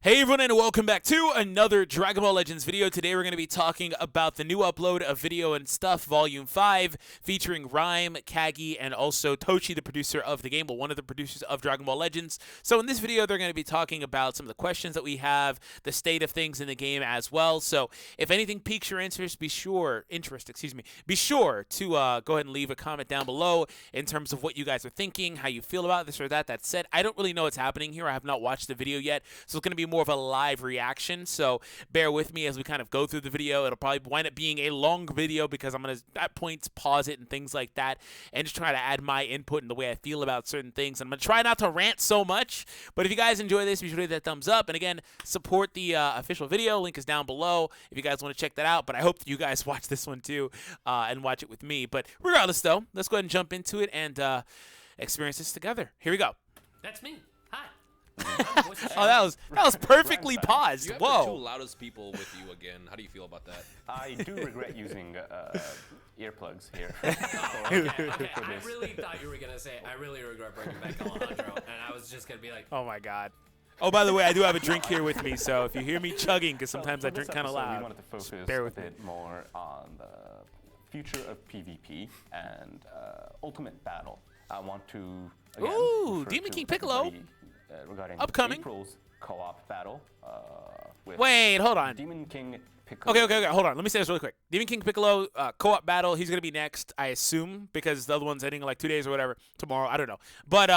Hey everyone, and welcome back to another Dragon Ball Legends video. Today we're going to be talking about the new upload of Video and Stuff Volume 5 featuring Rhyme, Kagi, and also Toshi, the producer of the game, well, one of the producers of Dragon Ball Legends. So in this video, they're going to be talking about some of the questions that we have, the state of things in the game as well. So if anything piques your interest, be sure to go ahead and leave a comment down below in terms of what you guys are thinking, how you feel about this or that. That said, I don't really know what's happening here. I have not watched the video yet, so it's going to be more of a live reaction, so bear with me as we kind of go through the video. It'll probably wind up being a long video because I'm going to at points pause it and things like that and just try to add my input and the way I feel about certain things. And I'm going to try not to rant so much, but if you guys enjoy this, be sure to hit that thumbs up. And again, support the official video. Link is down below if you guys want to check that out, but I hope that you guys watch this one too and watch it with me. But regardless though, let's go ahead and jump into it and experience this together. Here we go. That's me. Hi. Oh, that was perfectly paused. You have Whoa. the two loudest people with you again. How do you feel about that? I do regret using earplugs here. Okay. I really thought you were going to say, I really regret bringing back Alejandro, and I was just going to be like, Oh my god. Oh, by the way, I do have a drink here with me, so if you hear me chugging, because sometimes I drink kind of loud, We wanted to focus bear a with me. bit more on the future of PvP and Ultimate Battle. I want to again, Ooh, refer Demon to King Piccolo. everybody, regarding Upcoming. April's co-op battle. With Wait, hold on. Demon King Piccolo. Okay, hold on. Let me say this really quick. Demon King Piccolo co-op battle. He's gonna be next, I assume, because the other one's ending in like 2 days or whatever. Tomorrow, I don't know. But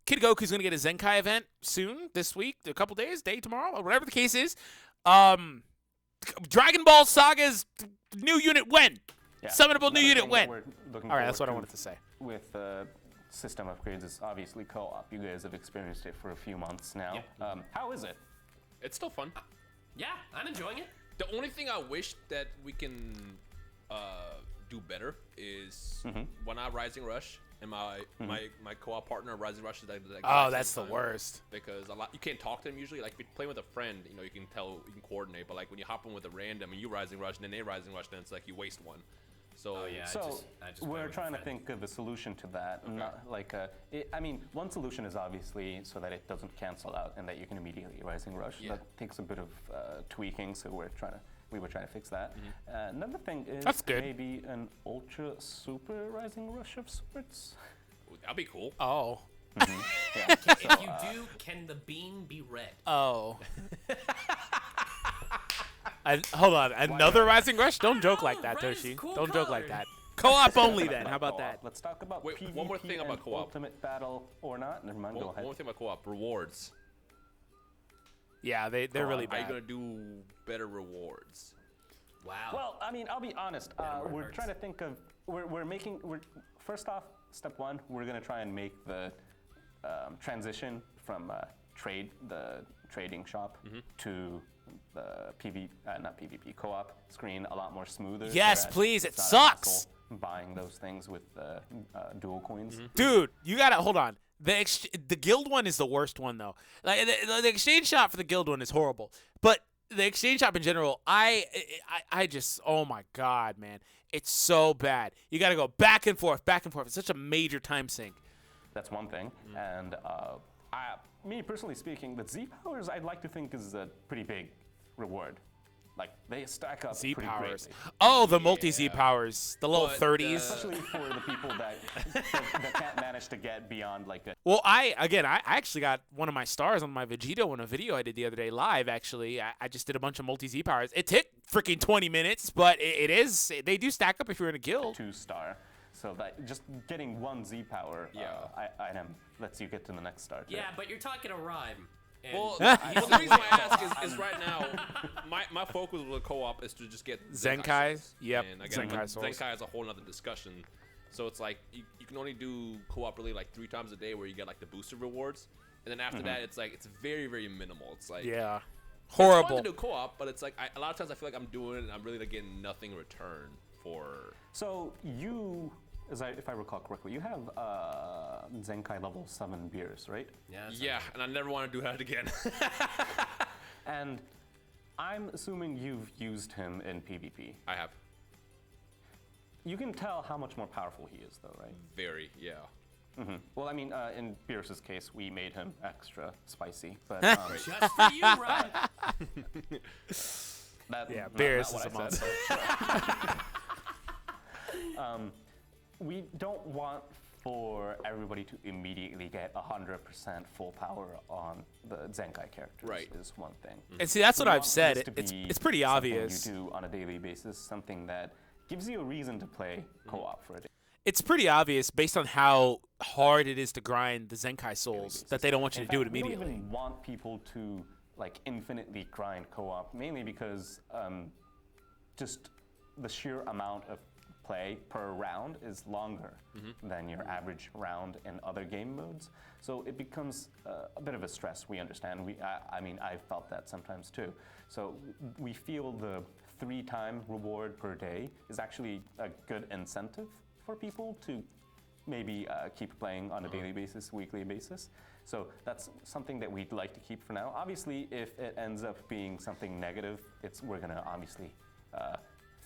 Kid Goku's gonna get a Zenkai event soon, this week, a couple days, day tomorrow, or whatever the case is. Dragon Ball Saga's new unit when? Yeah. Summonable new Another unit thing when? that we're looking All right, that's forward what I wanted to say. With system upgrades is obviously co-op. You guys have experienced it for a few months now. Yep. How is it? It's still fun. yeah, I'm enjoying it. The only thing I wish that we can do better is when I Rising Rush and my co-op partner Rising Rush is like the exact Oh, same that's the time. worst. Because you can't talk to them usually. Like if you're playing with a friend, you know, you can coordinate. But like when you hop in with a random and you Rising Rush and then they Rising Rush, then it's like you waste one. So Oh, yeah. So I just play we're with a trying to friend. think of a solution to that. Not like I mean, one solution is obviously so that it doesn't cancel out and that you can immediately Rising Rush. Yeah. That takes a bit of tweaking, so we were trying to fix that. Another thing is That's good. maybe an ultra super Rising Rush of sorts. that'd be cool. Oh. Yeah. If you do, can the beam be red? Oh. Hold on, another Rising Rush? Don't joke like that, red is Toshi. cool Don't joke like color. that. Co-op only then. Let's How about co-op. that? Let's talk about Wait, PvP one more thing about and co-op. Ultimate Battle or not. Never mind. Go One ahead. more thing about co-op: rewards. Yeah, they're really Are you bad. gonna do better rewards? Wow. Well, I mean, I'll be honest. word We're hurts. trying to think of. We're first off, step one. We're gonna try and make the transition from the trading shop to the not PvP co-op screen a lot more smoother. Yes, so that please, it's it not a sucks. hassle buying those things with dual coins. Dude, you gotta hold on. The guild one is the worst one though. Like the exchange shop for the guild one is horrible, but the exchange shop in general, I just, oh my god, man, it's so bad. You gotta go back and forth, back and forth. It's such a major time sink. That's one thing. And me personally speaking, the Z powers I'd like to think is a pretty big reward. Like they stack up Z pretty powers. greatly. Oh, the multi Z powers, the little But, 30s. Especially for the people that can't manage to get beyond like a Well, I actually got one of my stars on my Vegito in a video I did the other day live, actually. I just did a bunch of multi-Z powers. It took freaking 20 minutes, but they do stack up if you're in a guild. 2-star. So that just getting one Z power item lets you get to the next star. yeah, but you're talking a rhyme. And Well, the reason I ask is right now, my focus with co-op is to just get Zenkai. souls. Yep, And again, Zenkai souls. Zenkai is a whole other discussion. So it's like you can only do co-op really like 3 times a day where you get like the booster rewards, and then after that it's like it's very very minimal. It's like Yeah. It's Horrible. fun to do co-op, but it's like a lot of times I feel like I'm doing it and I'm really like getting nothing in return for. So you, if I recall correctly, you have Zenkai level 7 beers, right? yeah, that's Yeah, and I never want to do that again. And I'm assuming you've used him in PvP. I have. You can tell how much more powerful he is, though, right? Very, yeah. Well, I mean, in Beerus's case, we made him extra spicy, but Just for you, Ryan. Yeah, not Beerus what is a I said. monster. We don't want for everybody to immediately get 100% full power on the Zenkai characters. Right. Is one thing. And see, that's what We I've want said. this to It's be pretty something obvious. you do on a daily basis, something that gives you a reason to play co-op for a day. It's pretty obvious based on how hard it is to grind the Zenkai souls that they don't want you to do it We don't immediately. even want people to like infinitely grind co-op, mainly because just the sheer amount of play per round is longer than your average round in other game modes. So it becomes a bit of a stress. We understand. I mean, I've felt that sometimes too. So we feel the 3-time reward per day is actually a good incentive for people to maybe keep playing on a daily basis, weekly basis. So that's something that we'd like to keep for now. Obviously, if it ends up being something negative, we're gonna obviously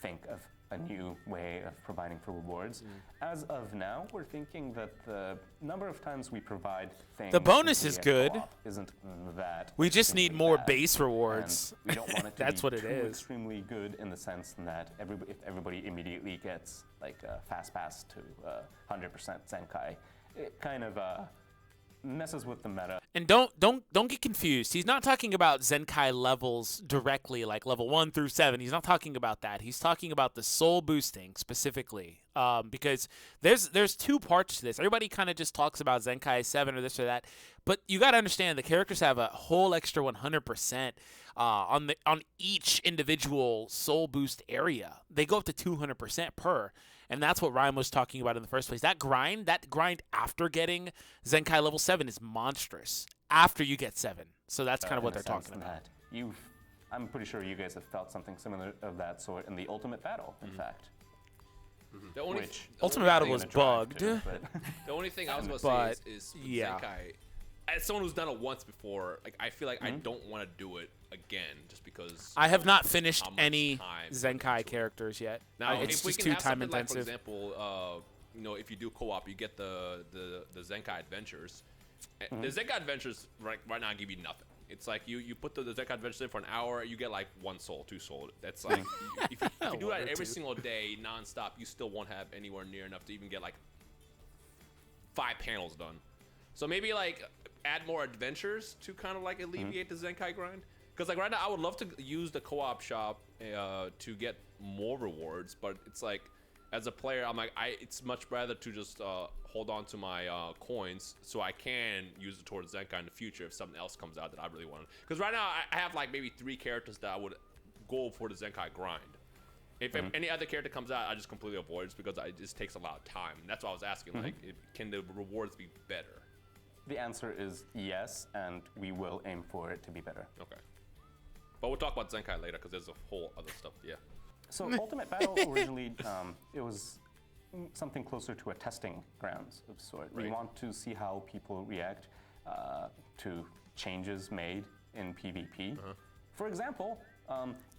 think of a new way of providing for rewards. As of now, we're thinking that the number of times we provide things. The bonus via is good. co-op isn't that. We just need extremely more bad. base rewards. And we don't want it to That's be what it too is. extremely good in the sense that if everybody immediately gets like a fast pass to 100% Zenkai, it kind of messes with the meta. And don't get confused. He's not talking about Zenkai levels directly, like level 1 through 7. He's not talking about that. He's talking about the soul boosting specifically, because there's 2 parts to this. Everybody kind of just talks about Zenkai 7 or this or that, but you got to understand the characters have a whole extra 100% on each individual soul boost area. They go up to 200% per. And that's what Ryan was talking about in the first place. That grind after getting Zenkai level 7 is monstrous. After you get 7. So that's kind of what in they're the sense talking about. that I'm pretty sure you guys have felt something similar of that sort in the Ultimate Battle, in fact. The only, Which Ultimate only Battle thing- was Gonna drive bugged. to, but The only thing I was going to But, say is with yeah. Zenkai, as someone who's done it once before, like I feel like I don't want to do it again just because. I have not finished how much any time Zenkai into it. characters yet. Now, It's if we just can too have time something like, for intensive. example, if you do co-op, you get the Zenkai Adventures. The Zenkai Adventures right now give you nothing. It's like you put the Zenkai Adventures in for an hour, you get like 1 soul, 2 soul. That's like if you do that every single day, nonstop, you still won't have anywhere near enough to even get like 5 panels done. So maybe like add more adventures to kind of like alleviate the Zenkai grind. Because like right now, I would love to use the co-op shop to get more rewards, but it's like as a player, I'm like it's much better to just hold on to my coins so I can use it towards Zenkai in the future if something else comes out that I really want. Because right now I have like maybe 3 characters that I would go for the Zenkai grind. If any other character comes out, I just completely avoid it because it just takes a lot of time. And that's why I was asking, like, can the rewards be better? the answer is yes, and we will aim for it to be better. Okay. But we'll talk about Zenkai later because there's a whole other stuff. Yeah. So Ultimate Battle originally, it was something closer to a testing grounds of sort. We Right. want to see how people react to changes made in PvP. For example,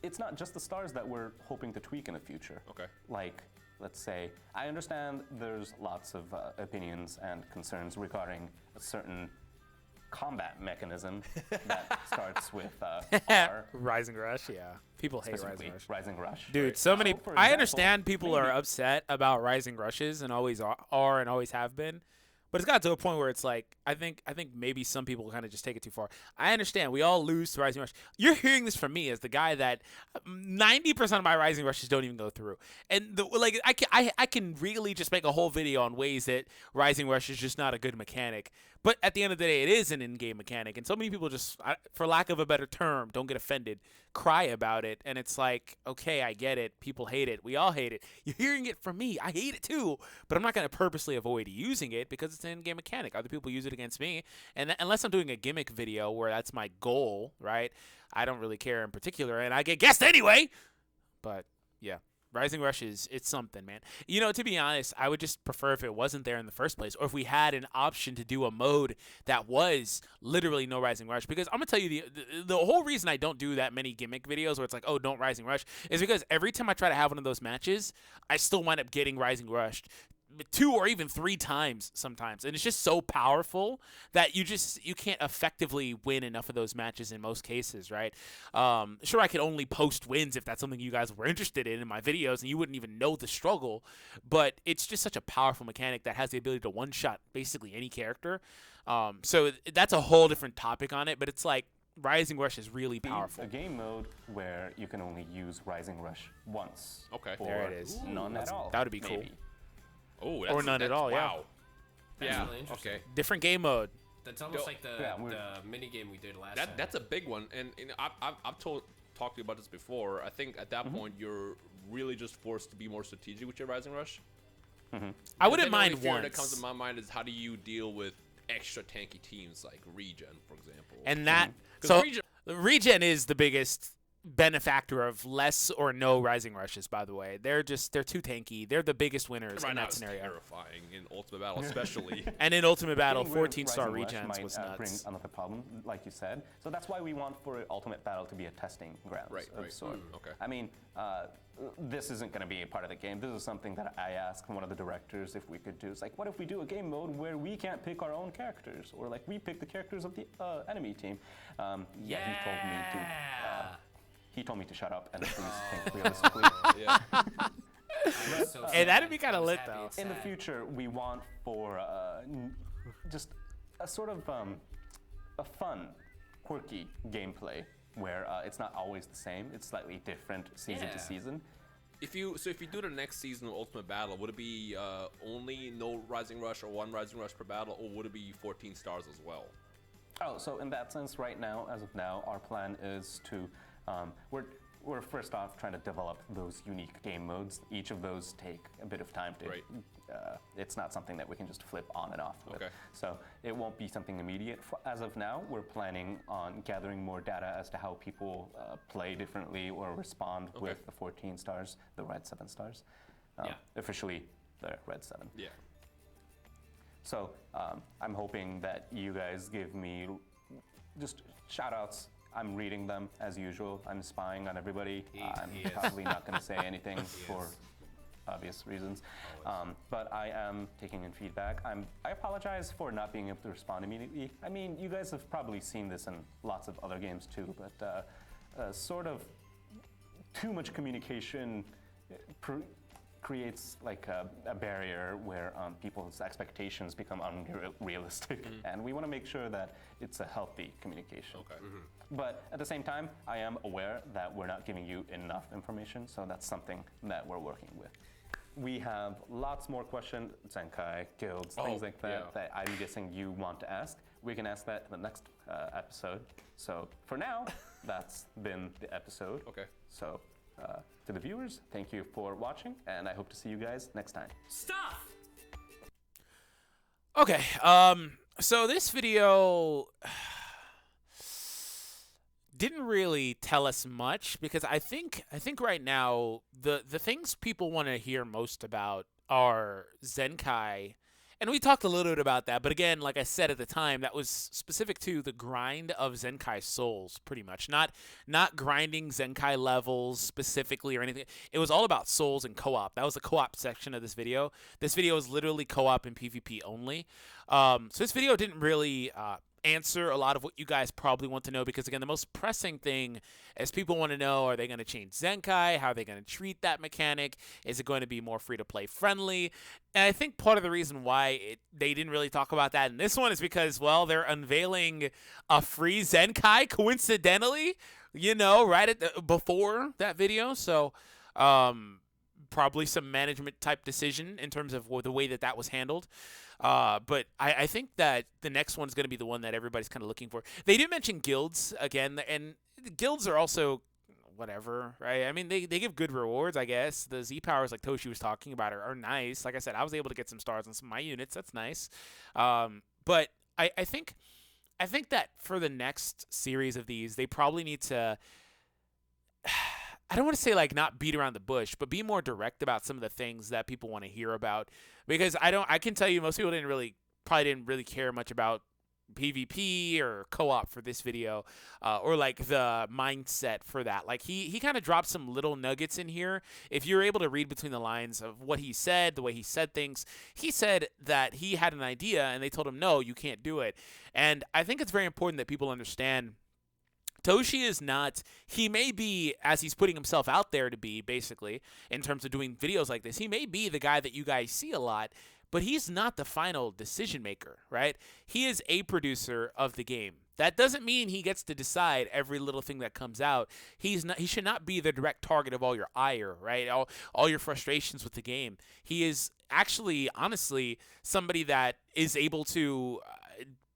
it's not just the stars that we're hoping to tweak in the future. Okay. Like, let's say, I understand there's lots of opinions and concerns regarding a certain combat mechanism that starts with R. Rising Rush, yeah. People hate Specifically, Rising Rush. Rising Rush. Dude, so many. for I example, understand people are maybe- upset about Rising Rushes and always are and always have been, but it's got to a point where it's like I think maybe some people kind of just take it too far. I understand we all lose to Rising Rush. You're hearing this from me as the guy that 90% of my Rising Rushes don't even go through, and I can really just make a whole video on ways that Rising Rush is just not a good mechanic. But at the end of the day, it is an in-game mechanic, and so many people just, for lack of a better term, don't get offended, cry about it, and it's like, okay, I get it. People hate it. We all hate it. You're hearing it from me. I hate it too, but I'm not going to purposely avoid using it because it's an in-game mechanic. Other people use it against me, and unless I'm doing a gimmick video where that's my goal, right, I don't really care in particular, and I get guessed anyway. But, yeah. Rising Rush it's something, man. You know, to be honest, I would just prefer if it wasn't there in the first place, or if we had an option to do a mode that was literally no Rising Rush. Because I'm gonna tell you the whole reason I don't do that many gimmick videos where it's like, oh, don't Rising Rush, is because every time I try to have one of those matches, I still wind up getting Rising Rushed. 2 or even 3 times sometimes, and it's just so powerful that you can't effectively win enough of those matches in most cases, right? Sure, I could only post wins if that's something you guys were interested in my videos, and you wouldn't even know the struggle, but it's just such a powerful mechanic that has the ability to one-shot basically any character. So that's a whole different topic on it, but it's like Rising Rush is really powerful. A game mode where you can only use Rising Rush once. Okay. Or There it is. none at all. That would be cool. maybe. Oh, Or none at all, yeah. Wow. That's Yeah. really interesting. Okay. Different game mode. That's almost like Yeah, the mini game we did last time. That's a big one, and I've talked to you about this before. I think at that point you're really just forced to be more strategic with your Rising Rush. I wouldn't Then the only mind fear once. that comes to my mind is how do you deal with extra tanky teams like Regen, for example. And that 'Cause so Regen- Regen is the biggest benefactor of less or no Rising Rushes, by the way. They're too tanky. They're the biggest winners right in now that it's scenario. terrifying in Ultimate Battle, especially. And in Ultimate Battle, Getting rid of 14-star Rising Rush regens might, was bring nuts. another problem, like you said. So that's why we want for Ultimate Battle to be a testing ground Right, of right. sort. Okay. I mean, this isn't going to be a part of the game. This is something that I asked one of the directors if we could do. It's like, what if we do a game mode where we can't pick our own characters, or like we pick the characters of the enemy team? Yeah, he told me to shut up and please think realistically. Yeah. Hey, that'd be kinda lit, though. In the future, we want for just a sort of a fun, quirky gameplay where it's not always the same. It's slightly different season to season. If you do the next season of Ultimate Battle, would it be only no Rising Rush or 1 Rising Rush per battle, or would it be 14 stars as well? Oh, so in that sense, right now, as of now, our plan is to we're first off trying to develop those unique game modes. Each of those take a bit of time to. Right. It's not something that we can just flip on and off with. Okay. So it won't be something immediate. As of now, we're planning on gathering more data as to how people play differently or respond with the 14 stars, the red 7 stars. Officially, the red 7. Yeah. So I'm hoping that you guys give me just shout outs. I'm reading them as usual. I'm spying on everybody. I'm probably not going to say anything for obvious reasons. But I am taking in feedback. I apologize for not being able to respond immediately. I mean, you guys have probably seen this in lots of other games too, but sort of too much communication creates like a barrier where people's expectations become unrealistic, and we want to make sure that it's a healthy communication. Okay. But at the same time, I am aware that we're not giving you enough information, so that's something that we're working with. We have lots more questions, Zenkai, guilds, things like that, that I'm guessing you want to ask. We can ask that in the next episode. So for now, that's been the episode. Okay. So to the viewers, thank you for watching, and I hope to see you guys next time. Stop! Okay, so this video didn't really tell us much because I think right now the things people want to hear most about are Zenkai, and we talked a little bit about that, but again, like I said at the time, that was specific to the grind of Zenkai souls, pretty much. Not grinding Zenkai levels specifically or anything. It was all about souls and co-op. That was the co-op section of this video. This video is literally co-op and PvP only. So this video didn't really answer a lot of what you guys probably want to know, because again, the most pressing thing is people want to know, are they going to change Zenkai? How are they going to treat that mechanic? Is it going to be more free-to-play friendly? And I think part of the reason why they didn't really talk about that in this one is because, well, they're unveiling a free Zenkai, coincidentally, you know, right before that video. So probably some management type decision in terms of the way that was handled. But I think that the next one is going to be the one that everybody's kind of looking for. They did mention guilds again, and guilds are also whatever, right? I mean, they give good rewards, I guess. The Z powers, like Toshi was talking about, are nice. Like I said, I was able to get some stars on some of my units. That's nice. But I think that for the next series of these, they probably need to. I don't want to say like not beat around the bush, but be more direct about some of the things that people want to hear about. Because I can tell you most people probably didn't really care much about PvP or co-op for this video, or like the mindset for that. Like he kind of dropped some little nuggets in here. If you're able to read between the lines of what he said, the way he said things, he said that he had an idea and they told him, no, you can't do it. And I think it's very important that people understand Toshi is not, he may be, as he's putting himself out there to be, basically, in terms of doing videos like this, he may be the guy that you guys see a lot, but he's not the final decision maker, right? He is a producer of the game. That doesn't mean he gets to decide every little thing that comes out. He should not be the direct target of all your ire, right? All your frustrations with the game. He is actually, honestly, somebody that is able to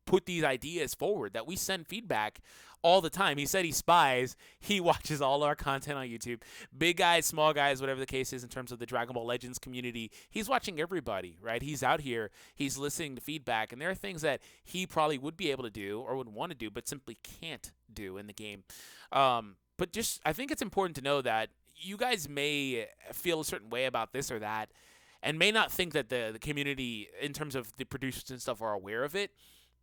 put these ideas forward, that we send feedback all the time. He said he spies. He watches all our content on YouTube. Big guys, small guys, whatever the case is in terms of the Dragon Ball Legends community. He's watching everybody, right? He's out here. He's listening to feedback. And there are things that he probably would be able to do or would want to do, but simply can't do in the game. But just, I think it's important to know that you guys may feel a certain way about this or that and may not think that the community, in terms of the producers and stuff, are aware of it.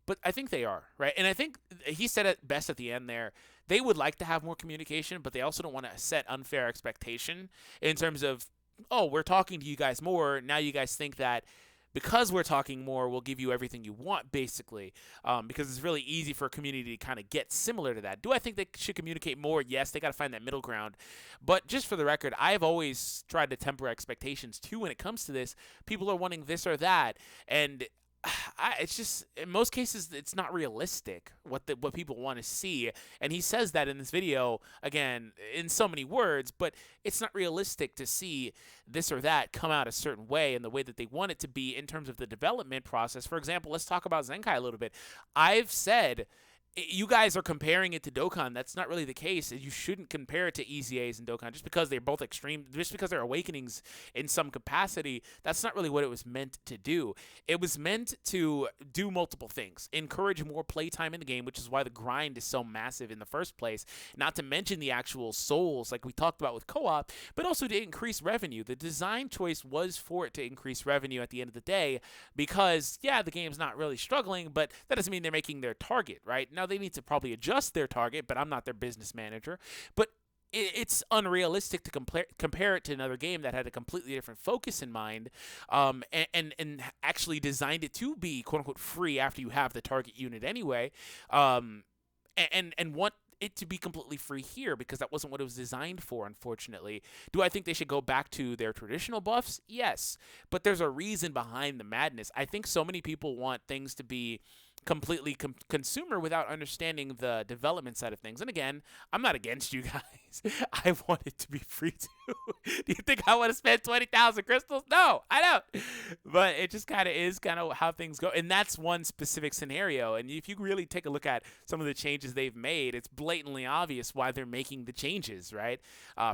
But I think they are, right? And I think he said it best at the end there. They would like to have more communication, but they also don't want to set unfair expectation in terms of, oh, we're talking to you guys more. Now you guys think that because we're talking more, we'll give you everything you want, basically, because it's really easy for a community to kind of get similar to that. Do I think they should communicate more? Yes, they got to find that middle ground. But just for the record, I've always tried to temper expectations, too, when it comes to this. People are wanting this or that, and it's just, in most cases, it's not realistic what people want to see. And he says that in this video, again, in so many words, but it's not realistic to see this or that come out a certain way in the way that they want it to be in terms of the development process. For example, let's talk about Zenkai a little bit. I've said, you guys are comparing it to Dokkan. That's not really the case. You shouldn't compare it to EZAs and Dokkan just because they're both extreme, just because they're awakenings in some capacity. That's not really what it was meant to do. It was meant to do multiple things. Encourage more playtime in the game, which is why the grind is so massive in the first place. Not to mention the actual souls, like we talked about with co-op, but also to increase revenue. The design choice was for it to increase revenue at the end of the day because, yeah, the game's not really struggling, but that doesn't mean they're making their target, right? Now, they need to probably adjust their target, but I'm not their business manager. But it's unrealistic to compare it to another game that had a completely different focus in mind, and actually designed it to be quote unquote free after you have the target unit anyway, and want it to be completely free here because that wasn't what it was designed for, unfortunately. Do I think they should go back to their traditional buffs? Yes, but there's a reason behind the madness. I think so many people want things to be completely consumer without understanding the development side of things. And again, I'm not against you guys. I want it to be free too. Do you think I want to spend 20,000 crystals? No, I don't. But it just kind of is kind of how things go. And that's one specific scenario. And if you really take a look at some of the changes they've made, it's blatantly obvious why they're making the changes, right?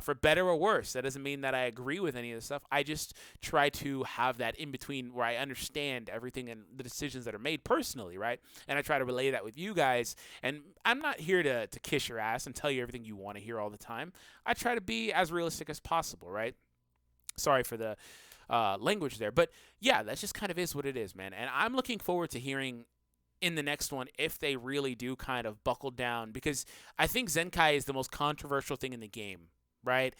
For better or worse. That doesn't mean that I agree with any of the stuff. I just try to have that in between where I understand everything and the decisions that are made personally, right? And I try to relay that with you guys. And I'm not here to kiss your ass and tell you everything you want to hear all the time. I try to be as realistic as possible, right? Sorry for the language there. But yeah, that just kind of is what it is, man. And I'm looking forward to hearing in the next one if they really do kind of buckle down, because I think Zenkai is the most controversial thing in the game, right?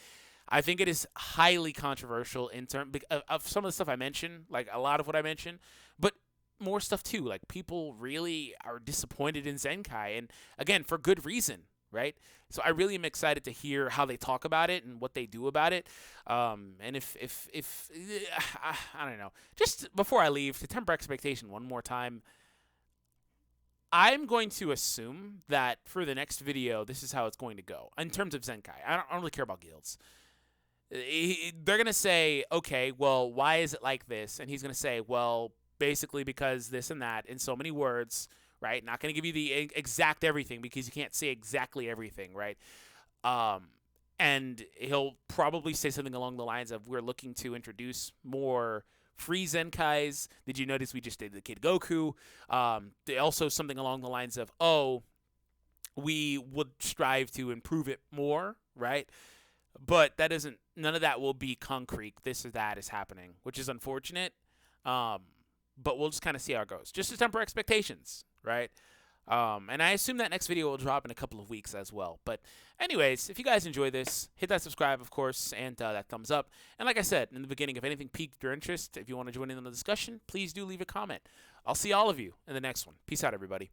I think it is highly controversial in terms of some of the stuff I mentioned, like a lot of what I mentioned, but more stuff too. Like, people really are disappointed in Zenkai, and again, for good reason, right? So I really am excited to hear how they talk about it and what they do about it. And if I don't know, just before I leave, to temper expectation one more time, I'm going to assume that for the next video, this is how it's going to go in terms of Zenkai. I don't really care about guilds. They're going to say, okay, well, why is it like this? And he's going to say, well, basically because this and that in so many words, right? Not going to give you the exact everything because you can't say exactly everything, right? And he'll probably say something along the lines of, we're looking to introduce more free Zenkais. Did you notice we just did the Kid Goku? Also something along the lines of, oh, we would strive to improve it more, right? But that isn't, none of that will be concrete. This or that is happening, which is unfortunate. but we'll just kind of see how it goes. Just to temper expectations, right? And I assume that next video will drop in a couple of weeks as well. But anyways, if you guys enjoy this, hit that subscribe, of course, and that thumbs up. And like I said in the beginning, if anything piqued your interest, if you want to join in on the discussion, please do leave a comment. I'll see all of you in the next one. Peace out, everybody.